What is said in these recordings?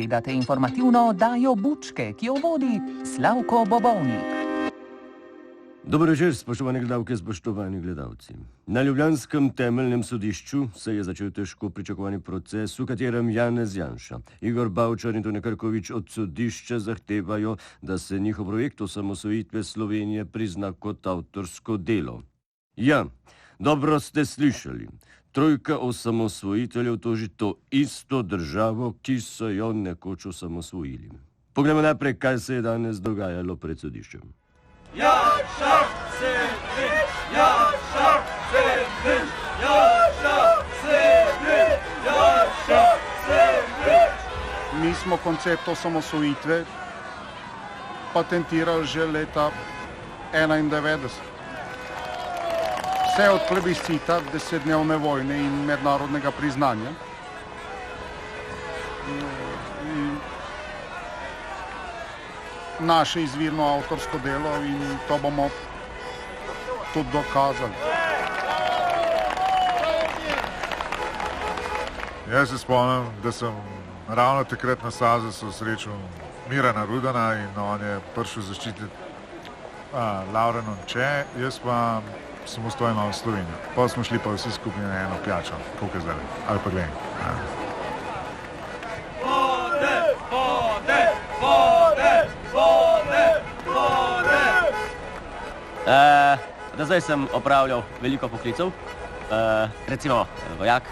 Gledate informativno oddajo Bučke, ki jo vodi Slavko Bobovnik. Dober večer, spoštovane gledalke, spoštovani gledalci. Na ljubljanskem temeljnem sodišču se je začel težko pričakovani proces, v katerem Janez Janša, Igor Bavčar in Tone Krkovič od sodišča zahtevajo, da se njihov projekt osamosvojitve Slovenije prizna kot avtorsko delo. Ja, dobro ste slišali. Trojka osamosvojiteljev toži to isto državo, ki so jo nekoč osamosvojili. Poglejmo najprej, kaj se je danes dogajalo pred sodiščem. Janša se dvigne, Janša se dvigne, Janša se dvigne, Janša se dvigne. Mi smo koncept osamosvojitve patentirali že leta 1991. Vse od plebiscita, 10-dnevne vojne in mednarodnega priznanja. Naše izvirno avtorsko delo in to bomo tudi dokazali. Jaz se spomnim, da sem ravno takrat na Sazesu srečal Mirana Rudana in on je prišel zaščititi Lauren Onče, jaz pa sem ostal v Sloveniji. Pa smo šli pa vsi skupaj na eno pijačo, koliko je zdaj, ali pa gledaj. Vode, vode, vode, vode, vode. Do zdaj sem opravljal veliko poklicev, recimo vojak,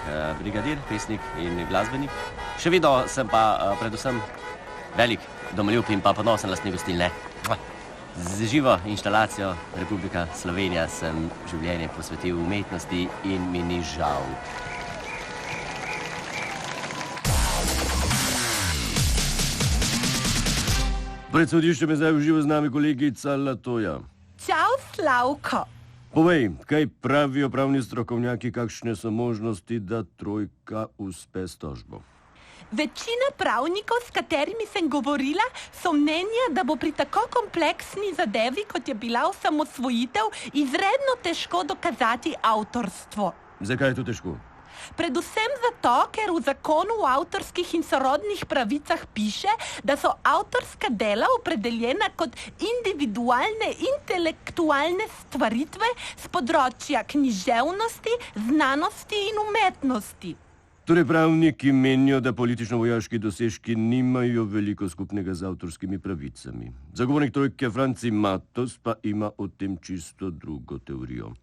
brigadir, pesnik in glasbenik. Še vedno sem pa predvsem velik domoljub in pa ponosen lastnik gostilne. Z živo inštalacijo Republika Slovenija sem življenje posvetil umetnosti in mi ni žal. Pred sodiščem je zdaj v živo z nami kolegica Latoja. Čau, Slavko. Povej, kaj pravijo pravni strokovnjaki, kakšne so možnosti, da trojka uspe s tožbo? Večina pravnikov, s katerimi sem govorila, so mnenja, da bo pri tako kompleksni zadevi, kot je bila osamosvojitev, izredno težko dokazati avtorstvo. Zakaj je to težko? Predvsem zato, ker v zakonu o avtorskih in sorodnih pravicah piše, da so avtorska dela opredeljena kot individualne intelektualne stvaritve z področja književnosti, znanosti in umetnosti. Torej pravniki menijo, da politično-vojaški dosežki nimajo veliko skupnega z avtorskimi pravicami. Zagovornik trojke Franci Matos pa ima o tem čisto drugo teorijo.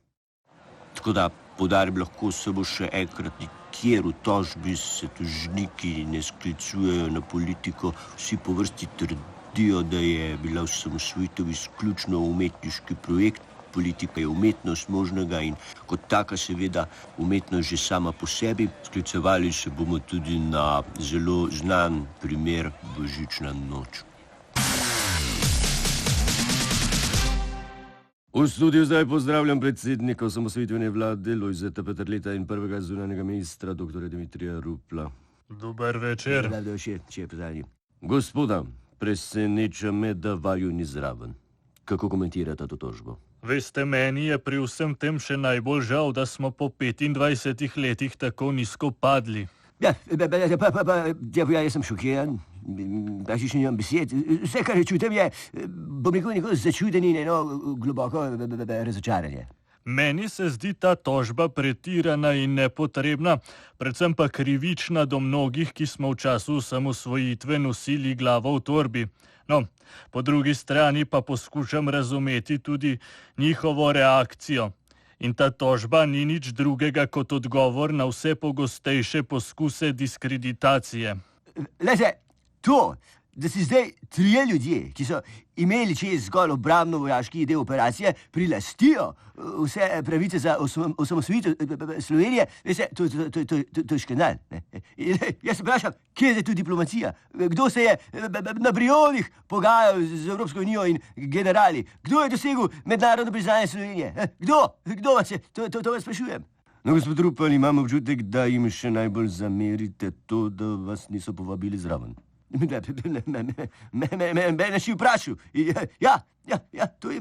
Tako da poudarim lahko samo še enkrat, nikjer v tožbi se tožniki ne sklicujejo na politiko, vsi po vrsti trdijo, da je bila osamosvojitev izključno umetniški projekt. Politika je umetnost možnega in kot taka seveda umetnost že sama po sebi. Sklicevali se bomo tudi na zelo znan primer Božična noč. V studiu zdaj pozdravljam predsednika osamosvojitvene vlade Lojzeta Peterleta in prvega zunanjega ministra dr. Dimitrija Rupla. Dober večer. Gospoda, preseneča me, da vaju ni zraven. Kako komentirate to tožbo? Veste, meni je pri vsem tem še najbolj žal, da smo po 25 letih tako nizko padli. Jaz sem šokiran, pač še nimam besed. Vse, kar čutim, je, bom rekel, neko začudenje in eno globoko razočaranje. Meni se zdi ta tožba pretirana in nepotrebna, predvsem pa krivična do mnogih, ki smo v času osamosvojitve nosili glavo v torbi. No, po drugi strani pa poskušam razumeti tudi njihovo reakcijo. In ta tožba ni nič drugega kot odgovor na vse pogostejše poskuse diskreditacije. Lejte, to, da si zdaj trije ljudje, ki so imeli čez zgolj obrambno-vojaški del operacije, prilastijo vse pravice za osamosvojitev Slovenije, veste, to je škandal. Jaz se vprašam, kje je tu diplomacija? Kdo se je na Brionih pogajal z Evropsko unijo in generali? Kdo je dosegel mednarodno priznanje Slovenije? Kdo vas je? To vas sprašujem. No, gospod Rupel, imam občutek, da jim še najbolj zamerite to, da vas niso povabili zraven. Me naši vprašal. Ja, to je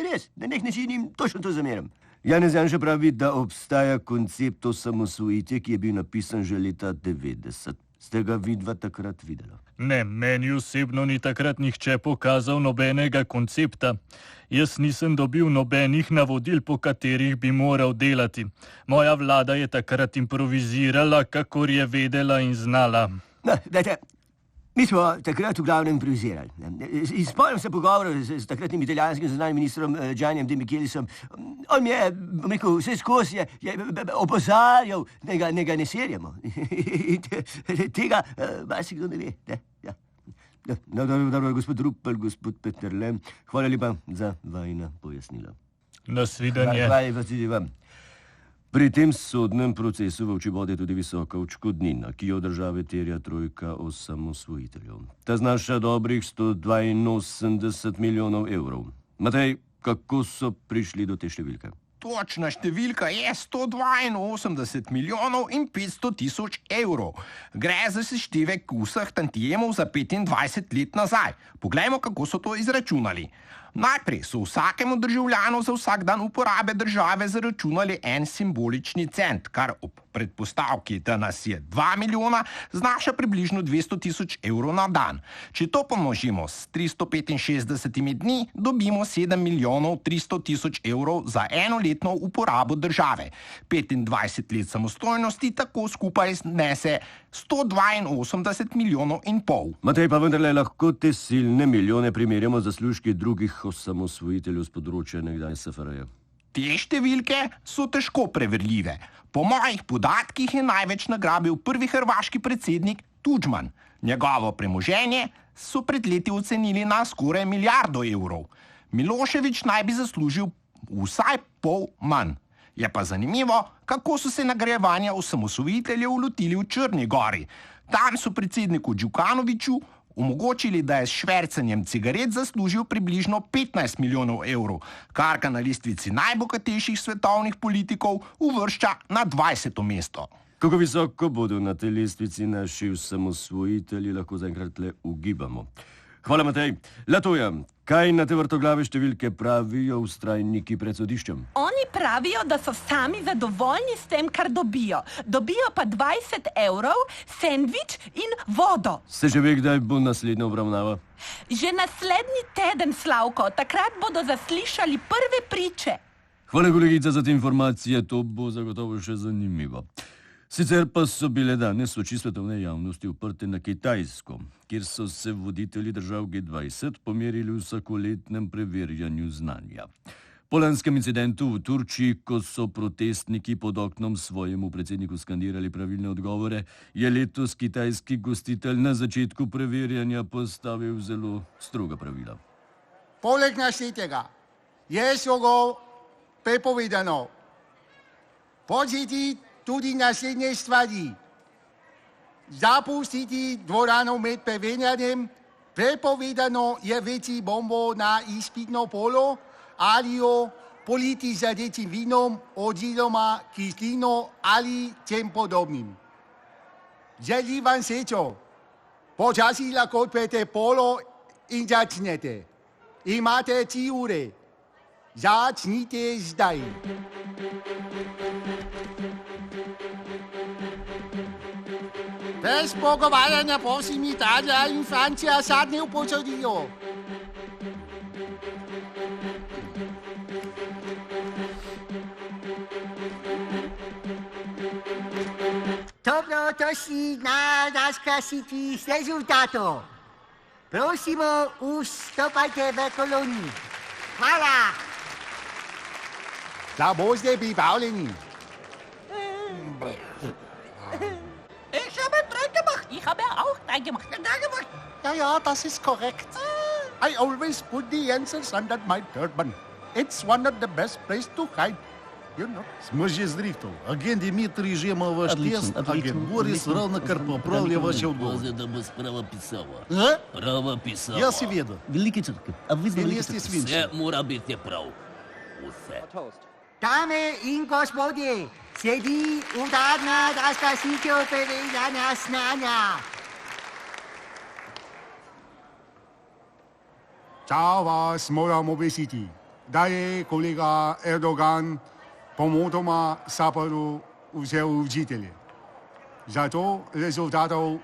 res. Na nek način jim točno to zameram. Janez Janša pravi, da obstaja koncept osamosvojitve, ki je bil napisan že leta 90. Ste ga vidva takrat videla? Ne, meni osebno ni takrat nihče pokazal nobenega koncepta. Jaz nisem dobil nobenih navodil, po katerih bi moral delati. Moja vlada je takrat improvizirala, kakor je vedela in znala. No, dajte, mi smo takrat v glavnem improvizirali. Spomnim se pogovorov s takratnim italijanskim zunanjim ministrom Giannijem De Michelisom. On mi je, bom rekel, vse skozi je opozarjal, da ga ne serjamo. Tega marsikdo ne ve. Ne? Ja. No, dobro, gospod Rupel, gospod Peterle, hvala lepa za vajina pojasnila. Nasvidenje. Hvala lepa tudi vam. Pri tem sodnem procesu v oči bode tudi visoka odškodnina, ki jo države terja trojka osamosvojiteljev. Ta znaša dobrih 182 milijonov evrov. Matej, kako so prišli do te številke? Točna številka je 182 milijonov in 500 tisoč evrov. Gre za seštevek vseh tantijemov za 25 let nazaj. Poglejmo, kako so to izračunali. Najprej so vsakemu državljanu za vsak dan uporabe države zaračunali en simbolični cent, kar ob predpostavki, da nas je 2 milijona, znaša približno 200 tisoč evrov na dan. Če to pomnožimo s 365 dni, dobimo 7 milijonov 300 tisoč evrov za enoletno uporabo države. 25 let samostojnosti tako skupaj znese 182 milijonov in pol. Matej, pa vendarle lahko te silne milijone primerjamo z zaslužki drugih osamosvojiteljev z področja nekdanje SFRJ. Te številke so težko preverljive. Po mojih podatkih je največ nagrabil prvi hrvaški predsednik Tudžman. Njegovo premoženje so pred leti ocenili na skoraj milijardo evrov. Milošević naj bi zaslužil vsaj pol manj. Je pa zanimivo, kako so se nagrajevanja osamosvojiteljev lotili v Črni Gori. Tam so predsedniku Đukanoviću omogočili, da je s švercanjem cigaret zaslužil približno 15 milijonov evrov, kar ga na listvici najbogatejših svetovnih politikov uvršča na 20. mesto. Kako visoko bodo na tej lestvici naši osamosvojitelji, lahko zaenkrat le ugibamo. Hvala, Matej. Latoja, kaj na te vrtoglave številke pravijo vztrajniki pred sodiščem? Oni pravijo, da so sami zadovoljni s tem, kar dobijo. Dobijo pa 20 evrov, sendvič in vodo. Se že ve, kdaj bo naslednja obravnava? Že naslednji teden, Slavko, takrat bodo zaslišali prve priče. Hvala, kolegica, za te informacije, to bo zagotovo še zanimivo. Sicer pa so bile danes oči svetovne javnosti uprte na Kitajsko, kjer so se voditelji držav G20 pomerili v vsakoletnem preverjanju znanja. Po lanskem incidentu v Turčiji, ko so protestniki pod oknom svojemu predsedniku skandirali pravilne odgovore, je letos kitajski gostitelj na začetku preverjanja postavil zelo stroga pravila. Poleg naštetega je slogo prepovedano početi tudi naslednje stvari. Zapustiti dvorano med preverjanjem, prepovedano je večji bombo na izpitno polo ali jo politi z rdečim vinom oziroma kislino ali čem podobnim. Želim vam srečo. Počasi lahko odprete polo in začnete. Imate 3 ure. Začnite zdaj. Bez pogovarjanja, prosim, Italija in Francija zadnje upozorijo. Dobro, to si na razglasitvi rezultatov. Prosimo, vstopajte v koloni. Hvala. Da boste pripravljeni. Ich habe auch drei gemacht. Ja, das ist korrekt. I always put the answers under my turban. It's one of the best places to hide. You know. Смажи зритель. Агент Дмитрий Жема ваш тест, агент Борис равно кар поправля ваши отговоры. Да бы справа писала. А? Права писала. Я си веда. Велики чрка. А ви Велики знаете, свинчи. все мора бити прав. Усе. Dame in gospodje, sledi uradna razglasitev preverjanja znanja. Čau vas moram obvestiti, da je kolega Erdogan pomotoma saparu vzel učitelje. Zato rezultatov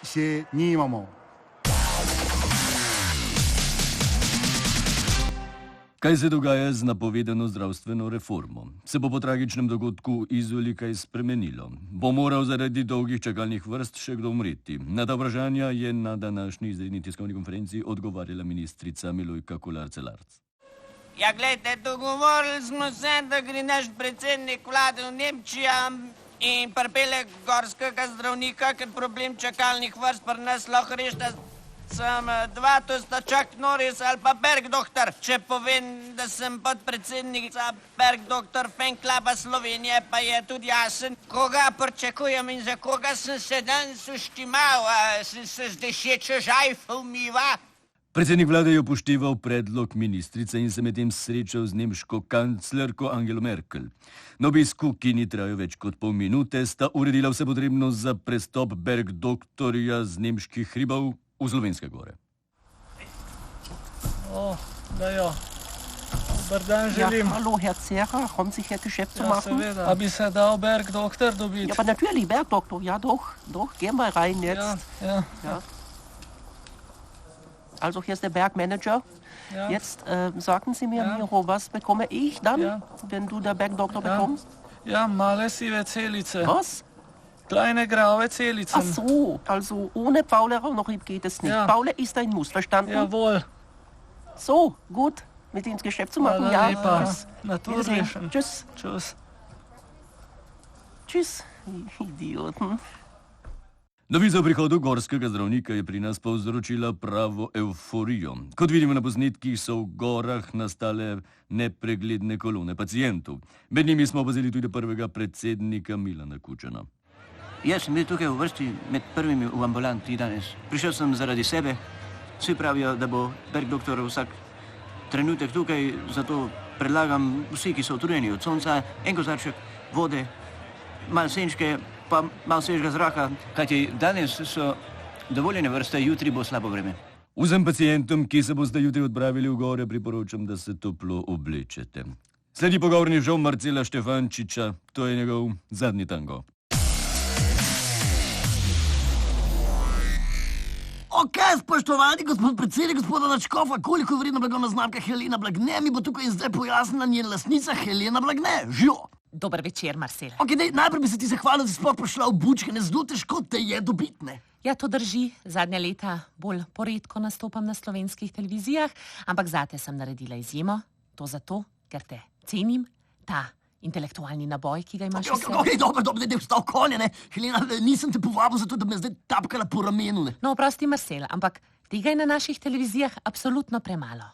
še nimamo. Kaj se dogaja z napovedano zdravstveno reformo? Se bo po tragičnem dogodku Izoli kaj spremenilo? Bo moral zaradi dolgih čakalnih vrst še kdo umreti? Na ta vprašanja je na današnji izredni tiskovni konferenci odgovarjala ministrica Milojka Kolar Celarc. Ja, gledajte, dogovorili smo se, da gre naš predsednik vlade v Nemčijo in pripelje gorskega zdravnika, ker problem čakalnih vrst pri nas lahko rešita. Sem dva, to sta Chuck Norris ali pa Bergdoktor. Če povem, da sem podpredsednik za Bergdoktor fanklaba Slovenije, pa je tudi jasen, koga pričakujem in za koga sem se danes uštimal, sem se zdaj še čežajf umiva. Predsednik vlade je upošteval predlog ministrice in se medtem srečal z nemško kanclerko Angelo Merkel. Na obisku, ki ni trajal več kot pol minute, sta uredila vse potrebno za prestop Bergdoktorja z nemških hribov v Slovenske gore. Ja. Dobar dan želim. Ja, hallo, Herr Zerrer, haben Sie hier Geschäft zu machen? Seveda. A bi se dal Bergdoktor dobiti? Ja, aber natürlich, Bergdoktor, ja doch, gehen wir rein jetzt. Ja. Also hier ist der Bergmanager. Ja. Jetzt sagen Sie mir, Miro, was bekomme ich dann, wenn du der Bergdoktor bekommst? Ja, male sive celice. Was? Kleine graue Celizen. Ach so, also ohne Paule Raunochrieb geht es nicht. Ja. Paule ist ein Muss, verstanden? Jawohl. So, gut, mit ins Geschäft zu machen, Hvala ja. lepa. Tschüss. Natürlich. Wiedersehen. Tschüss. Tschüss. Tschüss, Idioten. Novica o prihodu gorskega zdravnika je pri nas povzročila pravo evforijo. Kot vidimo na posnetkih, so v gorah nastale nepregledne kolone pacientov. Med njimi smo opazili tudi prvega predsednika Milana Kučana. Jaz sem bil tukaj v vrsti med prvimi v ambulanti danes. Prišel sem zaradi sebe. Vsi pravijo, da bo Bergdoktor vsak trenutek tukaj, zato predlagam vsi, ki so utrujeni od sonca, en kozarček vode, malo senčke, pa malo svežega zraka, kajti danes so dovoljene vrste, jutri bo slabo vreme. Vsem pacientom, ki se boste jutri odpravili v gore, priporočam, da se toplo oblečete. Sledi pogovorni žov Marcela Štefančiča, to je njegov zadnji tango. Ok, spoštovani gospod predsednik, gospoda Načkofa, koliko je vredna blagovna znamka Helena Blagne, mi bo tukaj in zdaj pojasnila njen lastnica Helena Blagne. Živo! Dober večer, Marcel. Ok, najprej bi se ti zahvalil, da si sploh prišla v bučke, ne zelo težko te je dobiti, ne? Ja, to drži. Zadnja leta bolj poredko nastopam na slovenskih televizijah, ampak zate sem naredila izjemo. To zato, ker te cenim, ta intelektualni naboj, ki ga imaš v sebi. Ok, dobro, da je vstal konje, ne? Helena, nisem te povabil zato, da me zdaj tapkala po ramenu, ne? No, oprosti, Marcel, ampak tega je na naših televizijah absolutno premalo.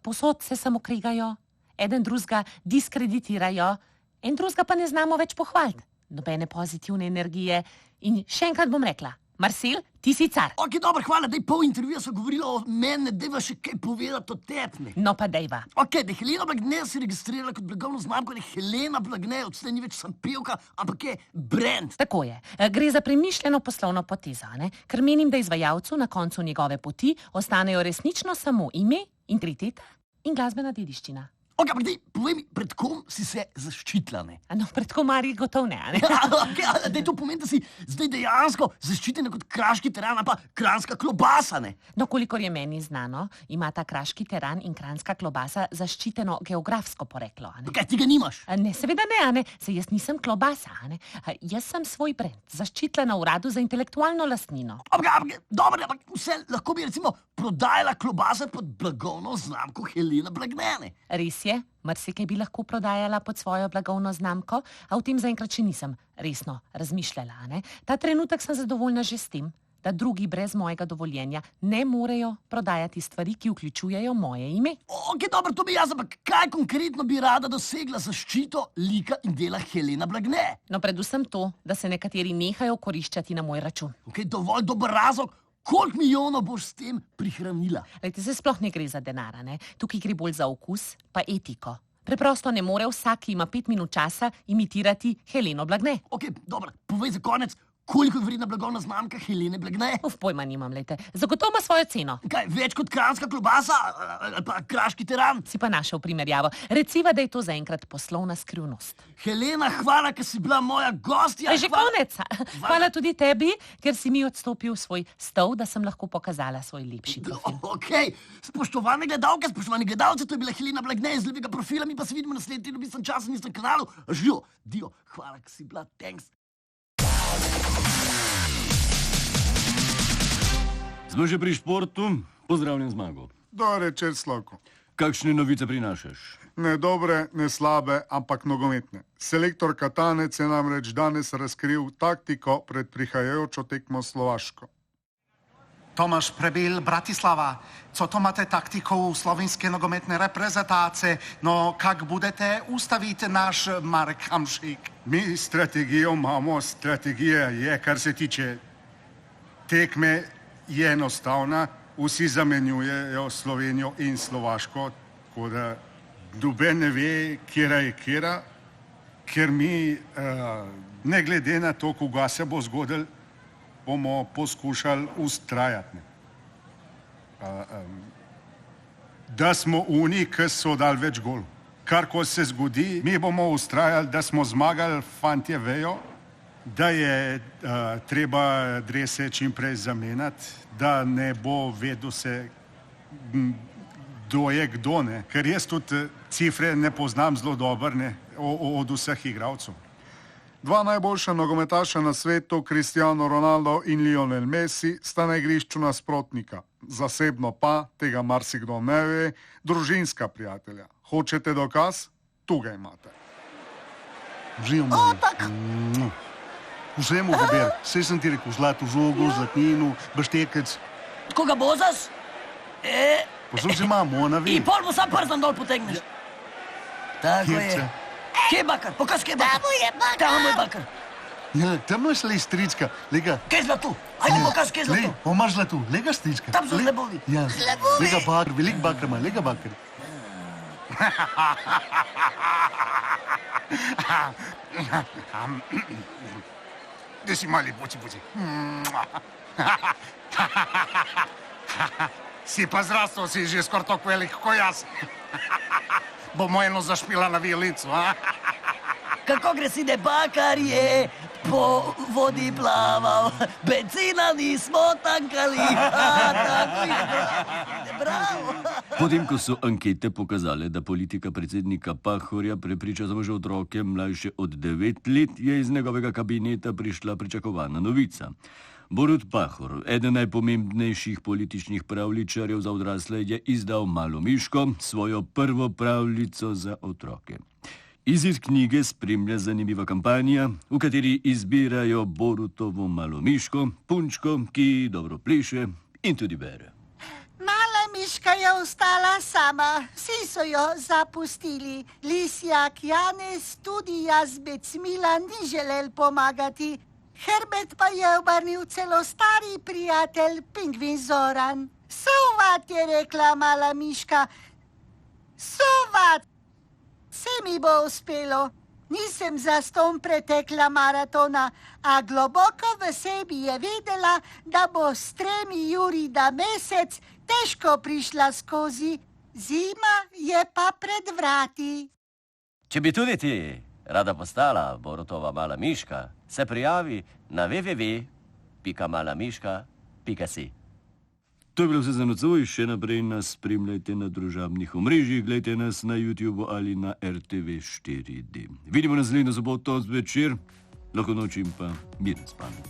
Posod se samo krigajo, eden drugega diskreditirajo, en drugega pa ne znamo več pohvaliti. Nobene pozitivne energije. In še enkrat bom rekla, Marcel, ti si car. Ok, dobro, hvala, daj pol intervjuja so govorila o meni, dejva še kaj povedati o tepne. No pa dejva. Ok, da Helena Blagne si registrirala kot blagovno znamko, ne Helena Blagne, odslej ni več sam pevka, ampak je brand. Tako je. Gre za premišljeno poslovno potezo, ne? Ker menim, da izvajalcu na koncu njegove poti ostanejo resnično samo ime, integriteta in glasbena dediščina. Ok, ampak povej mi, pred kom si se zaščitila, ne? No, pred komarji gotov ne, ne? Ok, daj to pomeni, da si zdaj dejansko zaščitena kot kraški teran, ali pa kranjska klobasa, ne? No, kolikor je meni znano, ima ta kraški teran in kranjska klobasa zaščiteno geografsko poreklo, ne? Kaj, ti ga nimaš? Ne, seveda ne, ne? Se jaz nisem klobasa, ne? Jaz sem svoj brand, zaščitila na uradu za intelektualno lastnino. Dobro, ampak vse lahko bi recimo prodajala klobase pod blagovno znamko Helena Blagne, ne? Res je, marsikaj bi lahko prodajala pod svojo blagovno znamko, a v tem zaenkrat še nisem resno razmišljala, ne? Ta trenutek sem zadovoljna že s tem, da drugi brez mojega dovoljenja ne morejo prodajati stvari, ki vključujejo moje ime. Ok, dobro, to bi jaz, ampak kaj konkretno bi rada dosegla zaščito lika in dela Helena Blagne? No, predvsem to, da se nekateri nehajo koriščati na moj račun. Ok, dovolj dober razlog. Koliko milijonov boš s tem prihranila? Lejte, se sploh ne gre za denara, ne? Tukaj gre bolj za okus, pa etiko. Preprosto ne more vsak, ki ima 5 minut časa, imitirati Heleno Blagne. Ok, dobro, povej za konec, Koliko je vredna blagovna znamka Helene Blagne? Uf, pojma nimam, lejte. Zagotovo ima svojo ceno. Kaj, več kot kranjska klobasa ali pa kraški teran? Si pa našel primerjavo. Reciva, da je to zaenkrat poslovna skrivnost. Helena, hvala, ker si bila moja gostja. Že konec. Hvala tudi tebi, ker si mi odstopil svoj stol, da sem lahko pokazala svoj lepši profil. Ok, spoštovane gledalke, spoštovani gledalci, to je bila Helena Blagne iz lepega profila, mi pa se vidimo naslednji teden v istem času in istem kanalu. Živijo, Dio, hvala, ker si bila, thanks. Smo že pri športu, pozdravljam Zmago. Dobre večer, Slavko. Kakšne novice prinašaš? Ne dobre, ne slabe, ampak nogometne. Selektor Katanec je namreč danes razkril taktiko pred prihajajočo tekmo Slovaško. Tomáš Prebil, Bratislava. Co to máte taktikou slovenské nogometné reprezentace? No, kak budete ustavit náš Marek Hamšík? Mi strategijo imamo, strategija je, kar se tiče tekme, je enostavna, vsi zamenjujejo Slovenijo in Slovaško, tako da noben ne ve, kjera je kjera, ker mi, ne glede na to, koga se bo zgodil, bomo poskušali ustrajati. Da smo oni, ki so dali več gol. Kar ko se zgodi, mi bomo ustrajali, da smo zmagali, fantje vejo, da je treba drese čim prej zamenjati, da ne bo vedel se, kdo je kdo, ne. Ker jaz tudi cifre ne poznam zelo dobro, ne, od vseh igralcev. Dva najboljša nogometaša na svetu, Cristiano Ronaldo in Lionel Messi, sta na igrišču nasprotnika. Zasebno pa, tega marsikdo ne ve, družinska prijatelja. Hočete dokaz? Tu ga imate. Živo, Vzemo Gober, vse sem ti rekel, zlato žogo, zlatnino, baštekec. Koga bozas? Poslušaj, imamo, ona ve. In pol bo sam prstan dol potegneš. Tako je. Kje je bakar? Pokaż, kje je bakar? Tamo je bakar. Tamo je bakar. Ja, tamno je šla strička, lega. Kje je zlatu? Ajde, pokaž, kje je zlatu. Omaš zlatu, lega strička. Tam so zlebovi. Ja, lega bakar, velik bakar ima, lega bakar. Gdje si mali, buci. Si pa zrastel, si že skoro toliko velik ko jaz. Bomo eno zašpila na vijolicu, a? Kako gre si, bakar je po vodi plaval, benzina nismo tankali. Tako je, bravo. Potem, ko so ankete pokazale, da politika predsednika Pahorja prepriča samo že otroke mlajše od 9 let, je iz njegovega kabineta prišla pričakovana novica. Borut Pahor, eden najpomembnejših političnih pravljičarjev za odrasle, je izdal Malo miško, svojo prvo pravljico za otroke. Izid knjige spremlja zanimiva kampanja, v kateri izbirajo Borutovo Malo miško, punčko, ki dobro pleše in tudi bere. Mala miška je ostala sama, vsi so jo zapustili. Lisjak Janez, tudi Jazbec Milan ni želel pomagati. Herbert pa je obrnil celo stari prijatelj, pingvin Zoran. Sovat, je rekla mala miška. Sovat! Vse mi bo uspelo. Nisem zastonj pretekla maratona, a globoko v sebi je vedela, da bo s 3 juri da mesec težko prišla skozi. Zima je pa pred vrati. Če bi tudi ti rada postala Borutova mala miška, se prijavi na www.malamiška.si. To je bilo vse za nocoj, še naprej nas spremljajte na družabnih omrežjih, gledajte nas na YouTubu ali na RTV 4D. Vidimo naslednjo soboto zvečer, lahko noč in pa miren spanec.